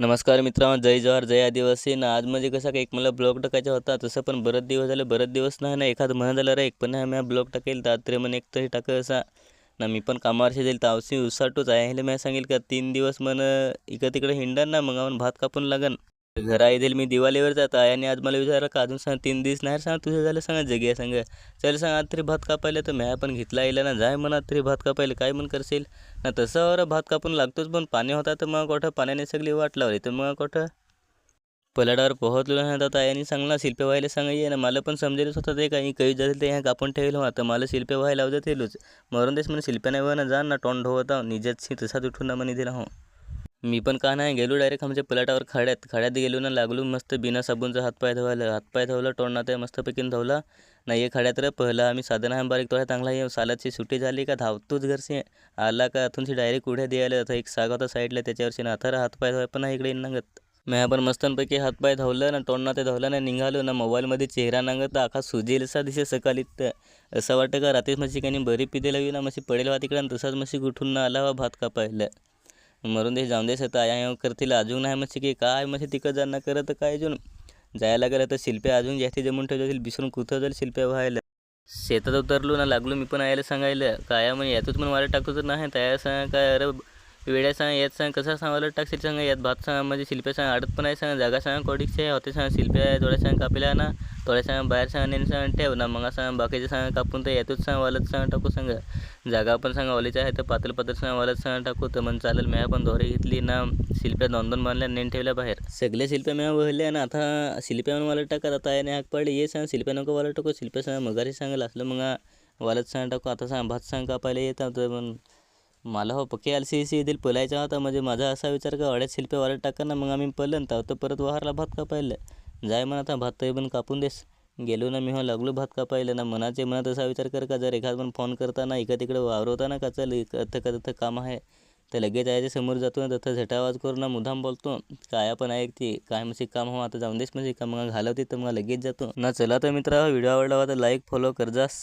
नमस्कार मित्रांनो, जय जवाहर जय आदिवासी ना. आज म्हणजे कसा एक मला ब्लॉग टाकायचा होता. तसं पण बरेच दिवस झाले, बरेच दिवस नाही ना, एखाद महिना झाला रे, एक पण नाही मी ब्लॉग टाकेल तर तरी म्हणे एक तरी टाक असा ना. मी पण कामावरशी जाईल तावशी उसाटूच आहे ह्याला मी सांगेल का 3 दिवस इकडं तिकडे हिंडन ना, मग आपण भात कापून लागन घरा येईल. मी दिवाळीवर जात आहे आणि आज मला विचारा का अजून सांग 3 दिवस नाही सांग तुझं झालं सांगा जगी सांग. चल सांग आज तरी भात कापायला तर म्या पण घेतला येईल ना, जाय म्हणा तरी भात कापायला काय म्हण करशील ना. तसं भात कापून लागतोच पण पाणी होता तर मग कुठं पाण्याने सगळी वाट लावली तर मग कुठं पलाटावर पोहोचलो नाही. आता यांनी सांगला शिल्पे व्हायला सांगा ये ना, मला पण समजेलच होतं ते काही काही जातील ते ह्या कापून ठेवलं होतं मला शिल्पे व्हायला लावत येलोच मरून देश म्हणे शिल्प्या नाही ना जा ना तोंड धुवता निजत तसाच उठून ना म्हणे दिला हो. मी पण का नाही गेलो डायरेक्ट आमच्या पलाटावर खड्यात गेलो ना, लागलो मस्त बिना साबूनचा हातपाय धुवायला. हातपाय धुवला तोंडात आहे मस्तपैकी धुवला नाही. खड्यात रे पहिला आम्ही साधन आहे बारीक थोडा चांगला आहे. सालाची सुट्टी झाली का धावतोच घरचे आला का तुमची डायरेक्ट उड्या द्यायला तर एक साग होता साईडला त्याच्यावरशी ना आता हातपाय धुवाय पण इकडे नांगत. मी आपण मस्तपैकी हातपाय धुवलं ना तोंडात ते धुवलं ना निघालो ना. मोबाईलमध्ये चेहरा नांगत आखा सुजेल असा दिसे सकाळी तर असं वाटतं का रात्रीच मशी काही बरी पिदे लावी ना मशी पडेल वा तिकडे आणि तसाच मशी उठून ना आला वा भात कापायला मरून दे जाऊन देस आता आया करतील अजून नाही मशी की काय मशी तिकडं जाणं करत काय अजून जायला गेलं तर शिल्प्या अजून जास्ती जमून ठेवतील बिसरून कुठं जाईल शिल्प्या व्हायला. शेतात उतरलो ना, लागलो मी पण यायला सांगायला काय म्हणे यातच पण वाला टाकतो तर नाही तयार सांग काय अरे वेड्या सांग यात सांग कसं सांगायला टाकशील सांग यात भात सांग म्हणजे शिल्प्या सांग आडत पण आहे सांग जागा सांग कोडीचे होते सांग शिल्प्या थोड्या सांग कापल्या ना थोड्या सांग बाहेर सांग नेन सांग ठेव ना मग सांग बाकीचे सांग कापून तर यातच सांग वालच सांग टाकू सांग जागा पण सांग ओलीचं आहे तर पातळ पातळ सांग वालच सांग टाकू तर मग चालेल. मी पण दोरे घेतली ना शिल्प्या 2-2 बांधल्या नेन ठेवल्या बाहेर सगळे शिल्प्या मी वळल्या ना. आता शिल्प्या मला टाकत आता याने हाक पडली ये सांग शिल्प्या नको वाला टाकू शिल्प्या सांग मगारी सांगेल असलं मग वालच सांग टाकू आता सांग भात सांग कापायला येतात तर मग मला हो पक्के LCC येथील पलायचा होता म्हणजे माझा असा विचार का अड्याच शिल्पे वाला टाका ना मग आम्ही पलन तर परत वाहरला भात कापायला जाय म्हणा आता भात तरी पण कापून देस. गेलो ना मी हो लागलो भात कापायला ना मनाचे मनात असा विचार कर का जर एखाद पण फोन करताना इकडं तिकडे वावरवताना का चल इथं काम आहे तर लगेच यायच्या समोर जातो ना तथं झटा आवाज करून ना मुद्दाम बोलतो काय पण ऐकते काय म्हणजे काम हो आता जाऊन देस म्हणजे का मग घालवते तर मग लगेच जातो ना. चला तर मित्रा व्हिडिओ आवडला होता लाईक फॉलो कर जास.